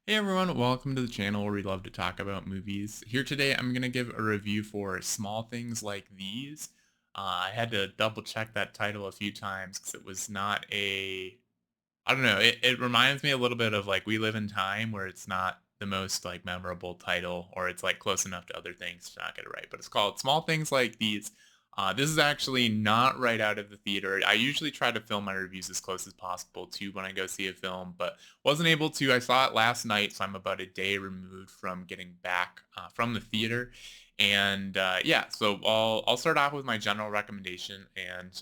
Hey everyone, welcome to the channel where we love to talk about movies. Here today, I'm going to give a review for Small Things Like These. I had to double check that title a few times because it was not I don't know, it reminds me a little bit of like We Live in Time, where it's not the most like memorable title, or it's like close enough to other things to not get it right. But it's called Small Things Like These. This is actually not right out of the theater. I usually try to film my reviews as close as possible to when I go see a film, but wasn't able to. I saw it last night, so I'm about a day removed from getting back from the theater. And yeah, so I'll start off with my general recommendation. And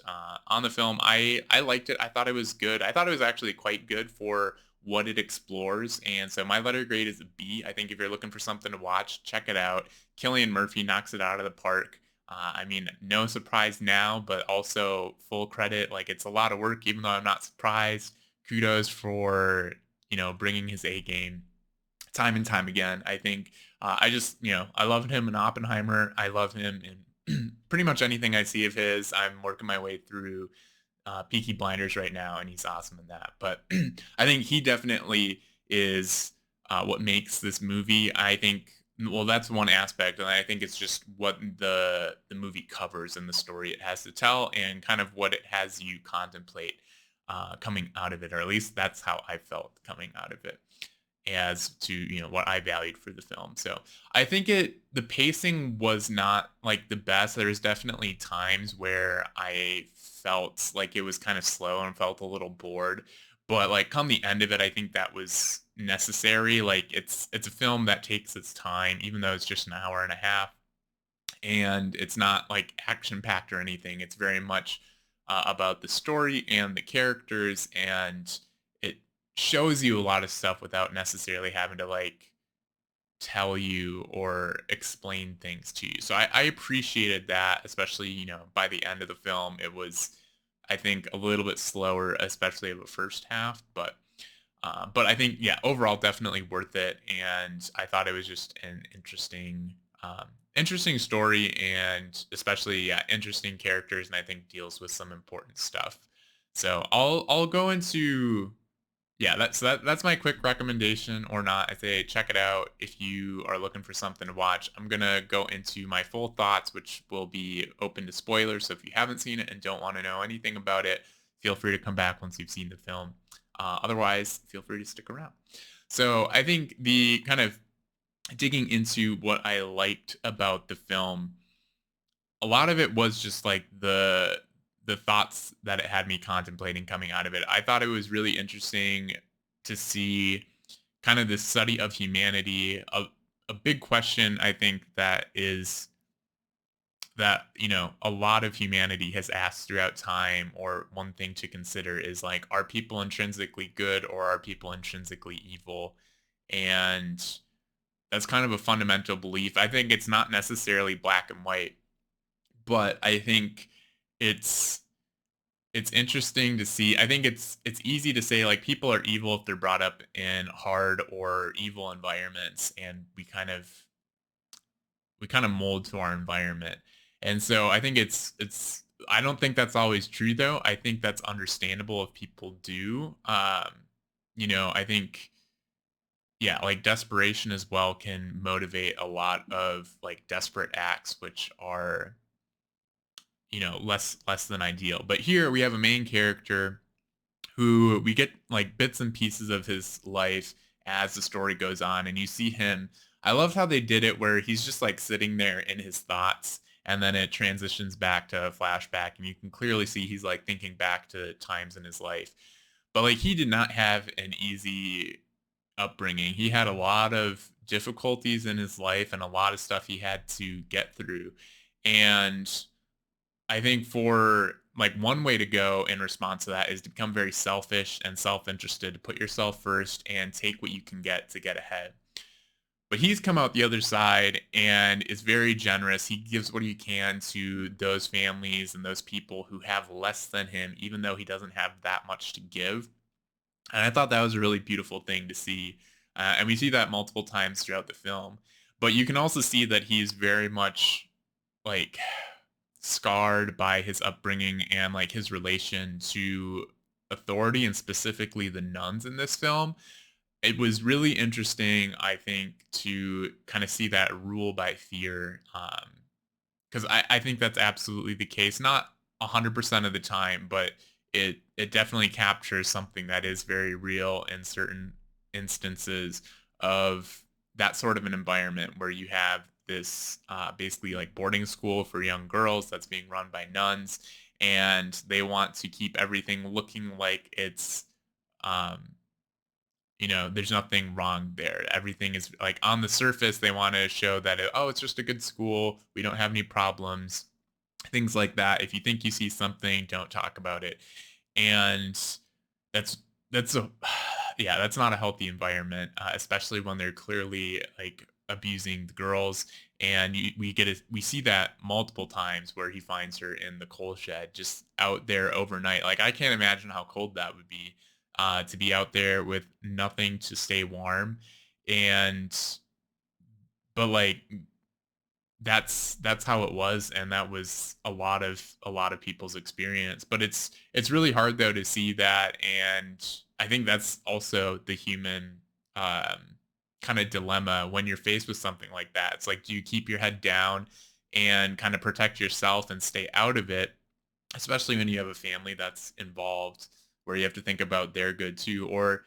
on the film, I liked it. I thought it was good. I thought it was actually quite good for what it explores. And so my letter grade is a B. I think if you're looking for something to watch, check it out. Killian Murphy knocks it out of the park. I mean, no surprise now, but also full credit. Like it's a lot of work, even though I'm not surprised. Kudos for bringing his A game time and time again. I think I just I loved him in Oppenheimer. I love him in pretty much anything I see of his. I'm working my way through Peaky Blinders right now, and he's awesome in that. But I think he definitely is what makes this movie. I think well, that's one aspect, and I think it's just what the movie covers and the story it has to tell, and kind of what it has you contemplate coming out of it, or at least that's how I felt coming out of it as to what I valued for the film. So I think the pacing was not like the best. There's definitely times where I felt like it was kind of slow and felt a little bored. But like come the end of it, I think that was necessary. Like it's a film that takes its time, even though it's just an hour and a half, and it's not like action packed or anything. It's very much about the story and the characters, and it shows you a lot of stuff without necessarily having to like tell you or explain things to you. So I appreciated that, especially by the end of the film, it was I think a little bit slower, especially of the first half, but I think yeah, overall definitely worth it, and I thought it was just an interesting story, and especially yeah, interesting characters, and I think deals with some important stuff. So I'll go into yeah, that's my quick recommendation or not. I say check it out if you are looking for something to watch. I'm gonna go into my full thoughts, which will be open to spoilers. So if you haven't seen it and don't want to know anything about it, feel free to come back once you've seen the film. Otherwise, feel free to stick around. So I think the kind of digging into what I liked about the film, a lot of it was just like the thoughts that it had me contemplating coming out of it. I thought it was really interesting to see kind of this study of humanity. A big question I think that is that a lot of humanity has asked throughout time, or one thing to consider is like, are people intrinsically good or are people intrinsically evil? And that's kind of a fundamental belief. I think it's not necessarily black and white, but I think it's it's interesting to see. I think it's easy to say like people are evil if they're brought up in hard or evil environments, and we kind of mold to our environment. And so I think it's I don't think that's always true though. I think that's understandable if people do. I think yeah, like desperation as well can motivate a lot of like desperate acts, which are less than ideal. But here we have a main character who we get like bits and pieces of his life as the story goes on, and you see him. I love how they did it where he's just like sitting there in his thoughts, and then it transitions back to a flashback, and you can clearly see he's like thinking back to times in his life. But like he did not have an easy upbringing. He had a lot of difficulties in his life and a lot of stuff he had to get through. And I think for like one way to go in response to that is to become very selfish and self-interested, to put yourself first and take what you can get to get ahead. But he's come out the other side and is very generous. He gives what he can to those families and those people who have less than him, even though he doesn't have that much to give. And I thought that was a really beautiful thing to see. And we see that multiple times throughout the film. But you can also see that he's very much like scarred by his upbringing and like his relation to authority, and specifically the nuns in this film. it was really interesting, I think, to kind of see that rule by fear. Because I think that's absolutely the case. Not 100% of the time, but it definitely captures something that is very real in certain instances of that sort of an environment where you have this basically like boarding school for young girls that's being run by nuns, and they want to keep everything looking like it's um, there's nothing wrong there. Everything is like on the surface, they want to show that, oh, it's just a good school. We don't have any problems, things like that. If you think you see something, don't talk about it. And that's, that's a, yeah, that's not a healthy environment, especially when they're clearly like abusing the girls. And we see that multiple times where he finds her in the coal shed, just out there overnight. Like I can't imagine how cold that would be, to be out there with nothing to stay warm. And but like that's how it was, and that was a lot of people's experience. But it's really hard though to see that, and I think that's also the human um kind of dilemma when you're faced with something like that. It's like, do you keep your head down and kind of protect yourself and stay out of it, especially when you have a family that's involved, where you have to think about their good too? Or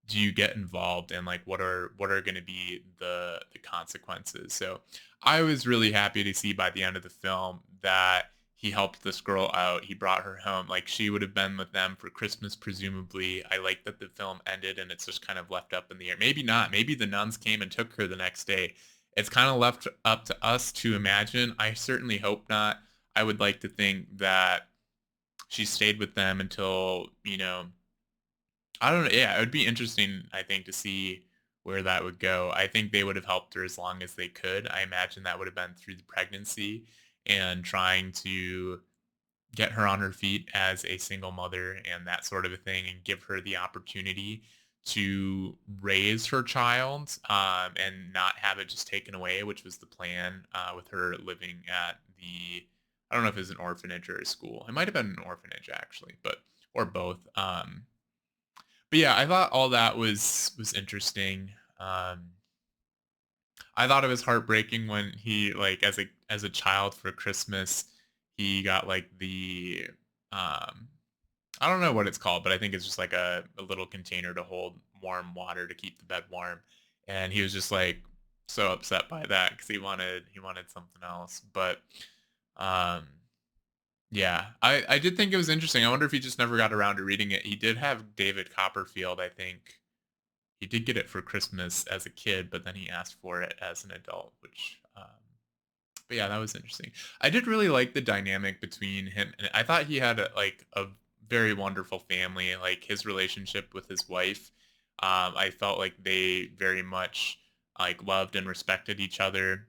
do you get involved, and like what are going to be the consequences? So I was really happy to see by the end of the film that he helped this girl out. He brought her home. Like she would have been with them for Christmas, presumably. I like that the film ended and it's just kind of left up in the air. Maybe not. Maybe the nuns came and took her the next day. It's kind of left up to us to imagine. I certainly hope not. I would like to think that she stayed with them until, I don't know. Yeah, it would be interesting, I think, to see where that would go. I think they would have helped her as long as they could. I imagine that would have been through the pregnancy and trying to get her on her feet as a single mother and that sort of a thing, and give her the opportunity to raise her child, and not have it just taken away, which was the plan, with her living at I don't know if it was an orphanage or a school. It might have been an orphanage actually, but or both. But yeah, I thought all that was interesting. Um, I thought it was heartbreaking when he, like, as a child for Christmas, he got like um I don't know what it's called, but I think it's just like a little container to hold warm water to keep the bed warm. And he was just like so upset by that because he wanted something else. But um yeah, I did think it was interesting. I wonder if he just never got around to reading it. He did have David Copperfield, I think. He did get it for Christmas as a kid, but then he asked for it as an adult, which but yeah, that was interesting. I did really like the dynamic between him, and I thought he had a very wonderful family. Like his relationship with his wife, I felt like they very much like loved and respected each other.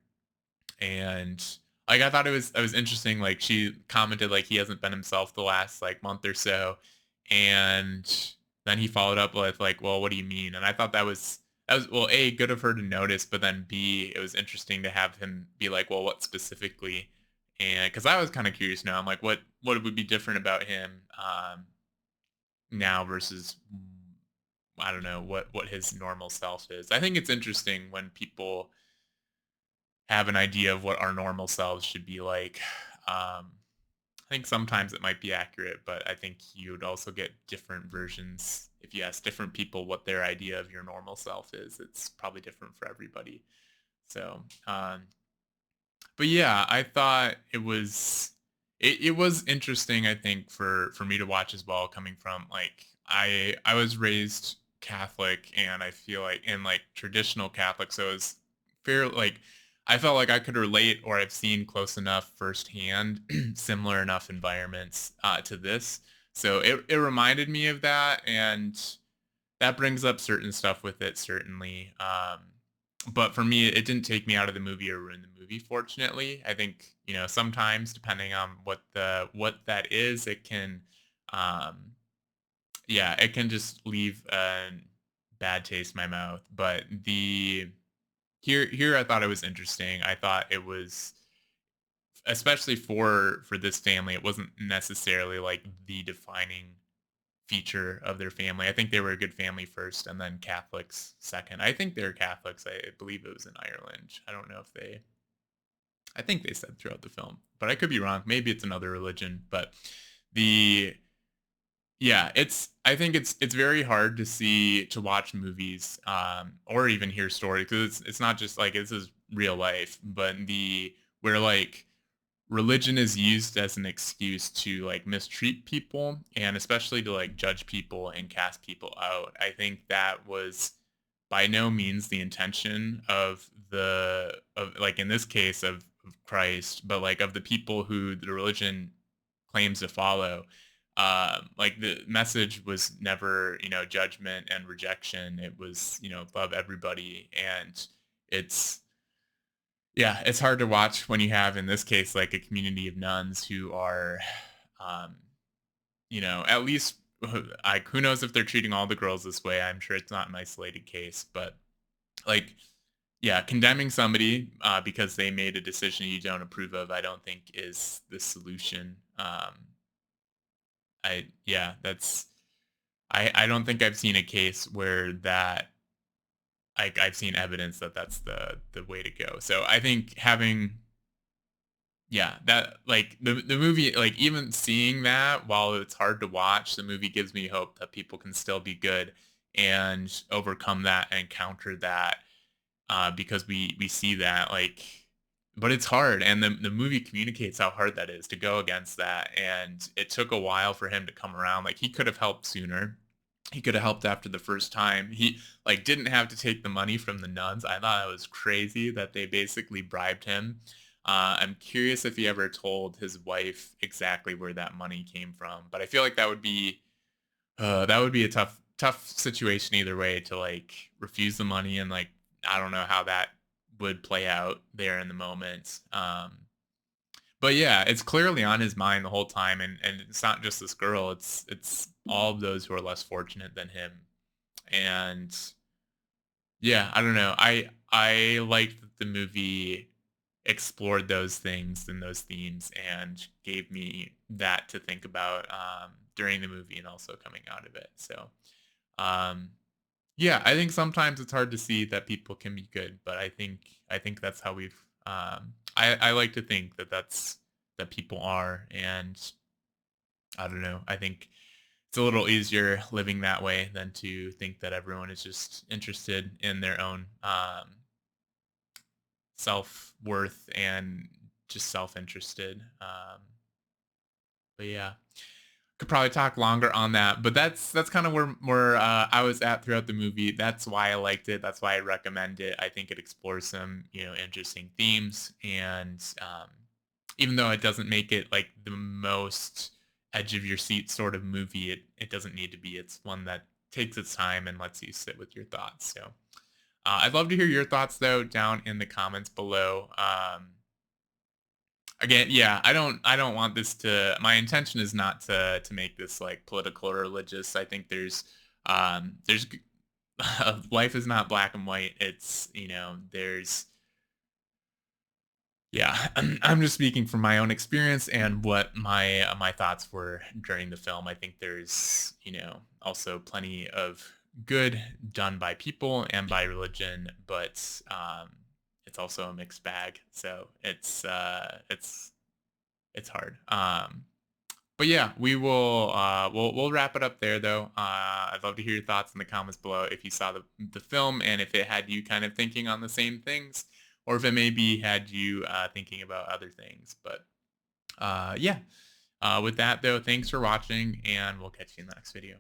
And like I thought it was interesting. Like she commented like he hasn't been himself the last like month or so, and then he followed up with like, well, what do you mean? And I thought that was, well, a, good of her to notice, but then b, it was interesting to have him be like, well, what specifically? And because I was kind of curious now, I'm like, what would be different about him, now versus, I don't know what his normal self is. I think it's interesting when people have an idea of what our normal selves should be like. I think sometimes it might be accurate, but I think you would also get different versions if you ask different people what their idea of your normal self is. It's probably different for everybody. So, but yeah, I thought it was interesting. I think for me to watch as well, coming from like I was raised Catholic, and I feel like in like traditional Catholic, so it was fair. Like I felt like I could relate, or I've seen close enough firsthand, similar enough environments, to this. So it reminded me of that, and that brings up certain stuff with it, certainly. But for me, it didn't take me out of the movie or ruin the movie. Fortunately, I think sometimes depending on what that is, it can, um, yeah, it can just leave a bad taste in my mouth. But the here I thought it was interesting. I thought it was, especially for this family, it wasn't necessarily like the defining feature of their family. I think they were a good family first and then Catholics second. I think they're Catholics. I believe it was in Ireland. I don't know if they I think they said throughout the film, but I could be wrong. Maybe it's another religion, but the yeah, I think it's very hard to see to watch movies or even hear stories because it's not just like this is real life, but the where like religion is used as an excuse to like mistreat people and especially to like judge people and cast people out. I think that was by no means the intention of like in this case of Christ, but like of the people who the religion claims to follow. Like the message was never, judgment and rejection. It was, love everybody. And it's, yeah, it's hard to watch when you have, in this case, like a community of nuns who are, um, at least like who knows if they're treating all the girls this way. I'm sure it's not an isolated case, but like, yeah, condemning somebody because they made a decision you don't approve of, I don't think is the solution. Yeah, I don't think I've seen a case where that I've seen evidence that that's the way to go. So I think having yeah, that like the movie like even seeing that while it's hard to watch, the movie gives me hope that people can still be good and overcome that and counter that because we see that like but it's hard and the movie communicates how hard that is to go against that and it took a while for him to come around like he could have helped sooner he could have helped after the first time he like didn't have to take the money from the nuns. I thought it was crazy that they basically bribed him. I'm curious if he ever told his wife exactly where that money came from but I feel like that would be a tough situation either way to like refuse the money and like I don't know how that would play out there in the moment. But yeah, it's clearly on his mind the whole time, and it's not just this girl. It's all of those who are less fortunate than him. And yeah, I don't know. I liked that the movie explored those things and those themes and gave me that to think about during the movie and also coming out of it. So um, yeah, I think sometimes it's hard to see that people can be good, but I think that's how we've I like to think that that's that people are and I don't know. I think it's a little easier living that way than to think that everyone is just interested in their own self-worth and just self-interested. But yeah, could probably talk longer on that, but that's kind of where I was at throughout the movie. That's why I liked it. That's why I recommend it. I think it explores some interesting themes, and even though it doesn't make it like the most edge of your seat sort of movie, it doesn't need to be. It's one that takes its time and lets you sit with your thoughts. So I'd love to hear your thoughts though down in the comments below. Again, yeah, I don't want this to my intention is not to make this like political or religious. I think there's life is not black and white. It's, there's yeah, I'm just speaking from my own experience and what my thoughts were during the film. I think there's, also plenty of good done by people and by religion, but it's also a mixed bag. So it's hard. But yeah, we'll wrap it up there though. I'd love to hear your thoughts in the comments below if you saw the film and if it had you kind of thinking on the same things, or if it maybe had you thinking about other things. But yeah, with that though, thanks for watching, and we'll catch you in the next video.